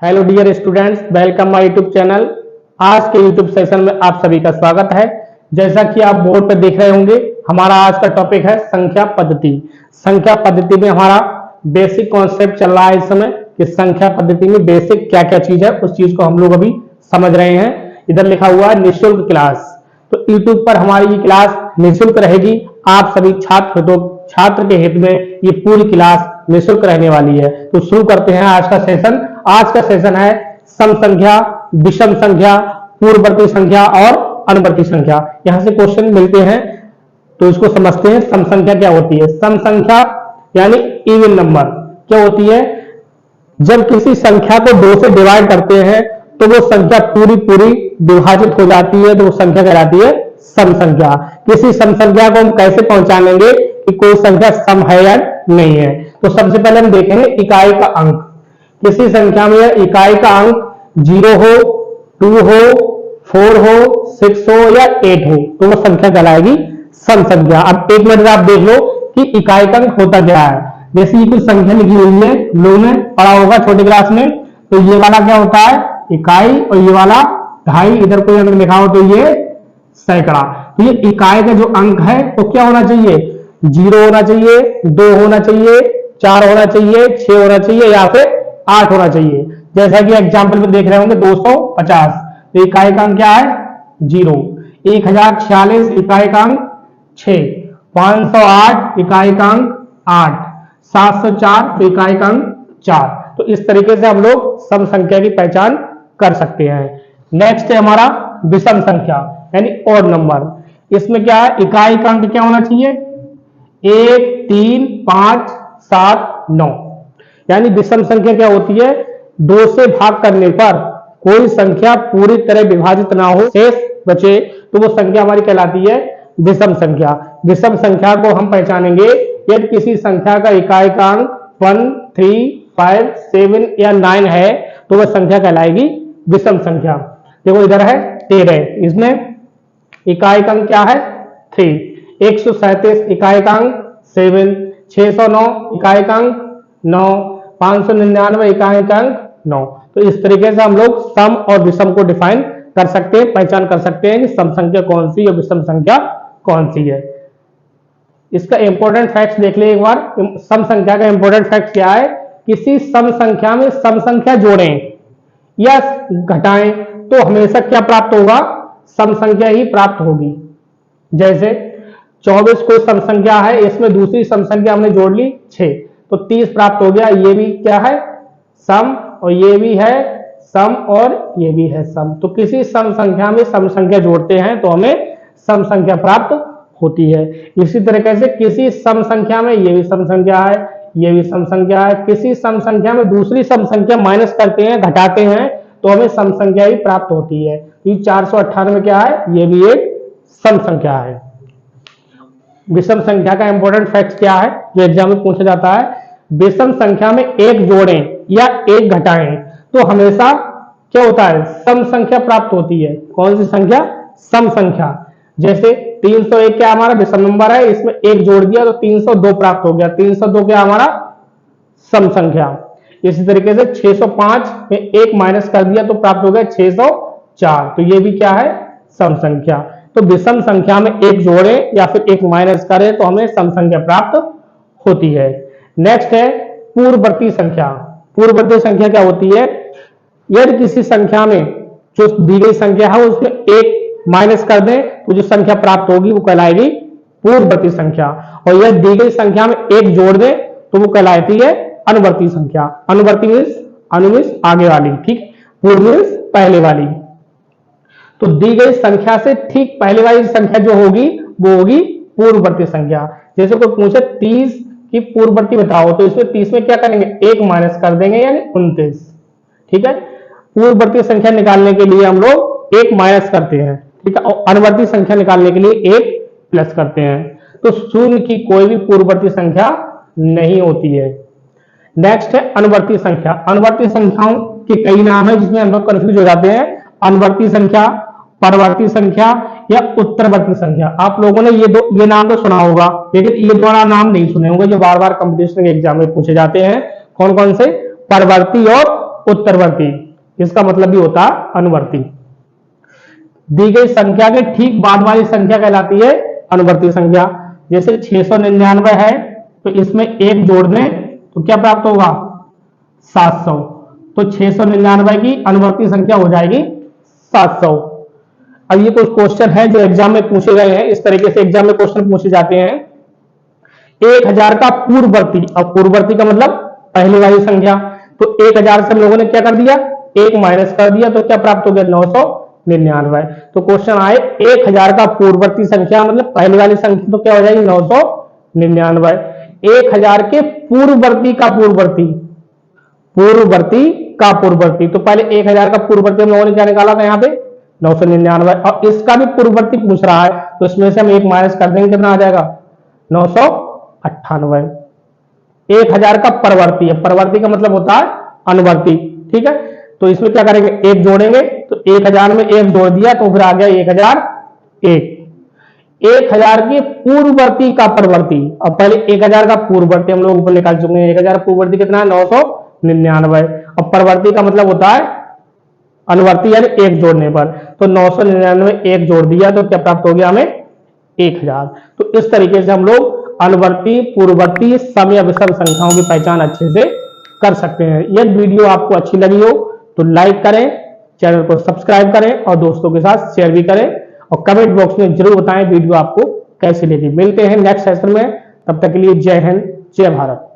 Hello dear students, welcome my YouTube channel. आज के YouTube session में आप सभी का स्वागत है। जैसा कि आप बोर्ड पर देख रहे होंगे, हमारा आज का टॉपिक है संख्या पद्धति। संख्या पद्धति में हमारा बेसिक कॉन्सेप्ट चल रहा है इस समय कि संख्या पद्धति में बेसिक क्या क्या चीज है, उस चीज को हम लोग अभी समझ रहे हैं। इधर लिखा हुआ है निःशुल्क क्लास। तो यूट्यूब पर हमारी ये क्लास निःशुल्क रहेगी। आप सभी छात्र के हित में ये पूरी क्लास निःशुल्क रहने वाली है। तो शुरू करते हैं आज का सेशन। आज का सेशन है सम संख्या, विषम संख्या, पूर्ववर्ती संख्या और अनुवर्ती संख्या। यहां से क्वेश्चन मिलते हैं तो इसको समझते हैं। सम संख्या क्या होती है? सम संख्या यानी इवन नंबर क्या होती है? जब किसी संख्या को 2 से डिवाइड करते हैं तो वो संख्या पूरी पूरी विभाजित हो जाती है, तो वो संख्या कहलाती है सम संख्या। किसी सम संख्या को हम कैसे पहचानेंगे कि कोई संख्या सम है या नहीं है? तो सबसे पहले हम देखेंगे इकाई का अंक। किसी संख्या में इकाई का अंक 0 हो, 2 हो, 4 हो, 6 हो या 8 हो तो वो संख्या कहलाएगी सम संख्या। अब एक मिनट आप देख लो कि इकाई का अंक होता क्या है। जैसे ये कुछ संख्या लिखी हुई है, लोगों ने पढ़ा होगा छोटे क्लास में। तो ये वाला क्या होता है? इकाई। और ये वाला ढाई। इधर कोई अंक लिखा हो तो ये सैकड़ा। तो ये इकाई का जो अंक है वो क्या होना चाहिए? 0 होना चाहिए, 2 होना चाहिए, 4 होना चाहिए, 6 होना चाहिए या फिर 8 होना चाहिए। जैसा कि एग्जाम्पल में देख रहे होंगे 250। तो इकाई का अंक क्या है? 0। 1046 इकाई का अंक 6। 508 इकाई का अंक 8। 704 तो इकाई का अंक 4। तो इस तरीके से हम लोग सम संख्या की पहचान कर सकते हैं। नेक्स्ट है हमारा विषम संख्या यानी ऑड नंबर। इसमें क्या है? इकाई का अंक क्या होना चाहिए? 1, 3, 5, 7, 9। यानी विषम संख्या क्या होती है? 2 से भाग करने पर कोई संख्या पूरी तरह विभाजित ना हो, शेष बचे, तो वो संख्या हमारी कहलाती है विषम संख्या। विषम संख्या को हम पहचानेंगे यदि किसी संख्या का इकाई का अंक 1, 3, 5, 7 या 9 है तो वह संख्या कहलाएगी विषम संख्या। देखो इधर है 13, इसमें इकाई का अंक क्या है? 3। 137 इकाई का अंक 7। 609 इकाई का अंक 9। 599 इकाई का अंक 9। तो इस तरीके से हम लोग सम और विषम को डिफाइन कर सकते हैं, पहचान कर सकते हैं कि सम संख्या कौन सी और विषम संख्या कौन सी है। इसका इंपॉर्टेंट फैक्ट देख ले एक बार। सम संख्या का इंपॉर्टेंट फैक्ट क्या है? किसी सम संख्या में सम संख्या जोड़ें या घटाएं तो हमेशा क्या प्राप्त होगा? सम संख्या ही प्राप्त होगी। जैसे 24 कोई सम संख्या है, इसमें दूसरी सम संख्या हमने जोड़ ली 6 तो 30 प्राप्त हो गया। ये भी क्या है? सम। और ये भी है सम और ये भी है सम। तो किसी सम संख्या में सम संख्या जोड़ते हैं तो हमें सम संख्या प्राप्त होती है। इसी तरीके से किसी सम संख्या में ये भी सम संख्या है, ये भी सम संख्या है। किसी सम संख्या में दूसरी सम संख्या माइनस करते हैं, घटाते हैं तो हमें सम संख्या ही प्राप्त होती है। ये 498 क्या है? ये भी एक सम संख्या है। विषम संख्या का इंपॉर्टेंट फैक्ट क्या है जो एग्जाम में पूछा जाता है? विषम संख्या में एक जोड़ें या एक घटाएं तो हमेशा क्या होता है? सम संख्या प्राप्त होती है। कौन सी संख्या? सम संख्या। जैसे 301 क्या हमारा विषम नंबर है, इसमें एक जोड़ दिया तो 302 प्राप्त हो गया। 302 क्या हमारा? सम संख्या। इसी तरीके से 605 में एक माइनस कर दिया तो प्राप्त हो गया 604। तो ये भी क्या है? सम संख्या। तो विषम संख्या में एक जोड़े या फिर एक माइनस करें तो हमें सम संख्या प्राप्त होती है। नेक्स्ट है पूर्ववर्ती संख्या। पूर्ववर्ती संख्या क्या होती है? यदि किसी संख्या में जो दी गई संख्या है उसमें एक माइनस कर दें तो जो संख्या प्राप्त होगी वो कहलाएगी पूर्ववर्ती संख्या। और यदि दी गई संख्या में एक जोड़ दें तो वो कहलाती है अनुवर्ती संख्या। अनुवर्ती मीन्स आगे वाली, ठीक। पूर्व मीन्स पहले वाली। तो दी गई संख्या से ठीक पहले वाली संख्या जो होगी वो होगी पूर्ववर्ती संख्या। जैसे कोई पूछे 30 की पूर्ववर्ती बताओ तो इसमें 30 में क्या करेंगे? एक माइनस कर देंगे यानी 29, ठीक है। पूर्ववर्ती संख्या निकालने के लिए हम लोग एक माइनस करते हैं, ठीक है। और अनुवर्ती संख्या निकालने के लिए एक प्लस करते हैं। तो शून्य की कोई भी पूर्ववर्ती संख्या नहीं होती है। नेक्स्ट है अनुवर्ती संख्या। अनुवर्ती संख्याओं के कई नाम है जिसमें हम लोग कंफ्यूज हो जाते हैं। अनुवर्ती संख्या, परवर्ती संख्या या उत्तरवर्ती संख्या। आप लोगों ने ये नाम तो सुना होगा लेकिन ये दोनों नाम नहीं सुने होंगे जो बार बार कंपटीशन के एग्जाम में पूछे जाते हैं। कौन कौन से? परवर्ती और उत्तरवर्ती, इसका मतलब भी होता है अनुवर्ती। दी गई संख्या के ठीक बाद वाली संख्या कहलाती है अनुवर्ती संख्या। जैसे 699 है तो इसमें एक जोड़ दें तो क्या प्राप्त होगा 700, तो 699 की अनुवर्ती संख्या हो जाएगी 700। अब ये कुछ क्वेश्चन है जो एग्जाम में पूछे गए हैं, इस तरीके से एग्जाम में क्वेश्चन पूछे जाते हैं। 1000 का पूर्ववर्ती, अब पूर्ववर्ती का मतलब पहले वाली संख्या, तो 1000 से हम लोगों ने क्या कर दिया, एक माइनस कर दिया, तो क्या प्राप्त हो गया 999। तो क्वेश्चन आए 1000 का पूर्ववर्ती संख्या मतलब पहले वाली संख्या, तो क्या हो जाएगी 999। 1000 के पूर्ववर्ती का पूर्ववर्ती, पूर्ववर्ती का पूर्ववर्ती, तो पहले 1000 का पूर्ववर्ती हम लोगों ने क्या निकाला था यहाँ पे 999, और इसका भी पूर्ववर्ती पूछ रहा है तो इसमें से हम एक माइनस कर देंगे, कितना आ जाएगा 998। 1000 का परवर्ती है, परवर्ती का मतलब होता है अनुवर्ती, ठीक है। तो इसमें क्या करेंगे, एक जोड़ेंगे, तो 1000 में एक जोड़ दिया तो फिर आ गया 1001। 1000 के पूर्ववर्ती का परवर्ती, अब पहले 1000 का पूर्ववर्ती हम लोग ऊपर निकाल चुके हैं, 1000 पूर्ववर्ती कितना है 999, और परवर्ती का मतलब होता है अनुवर्ती यानी एक जोड़ने पर, तो 999 एक जोड़ दिया तो क्या प्राप्त हो गया हमें 1000। तो इस तरीके से हम लोग अनुवर्ती, पूर्ववर्ती, सम या विषम संख्याओं की पहचान अच्छे से कर सकते हैं। यदि वीडियो आपको अच्छी लगी हो तो लाइक करें, चैनल को सब्सक्राइब करें और दोस्तों के साथ शेयर भी करें, और कमेंट बॉक्स में जरूर बताएं वीडियो आपको कैसी लगी। मिलते हैं नेक्स्ट सेशन में, तब तक के लिए जय हिंद, जय भारत।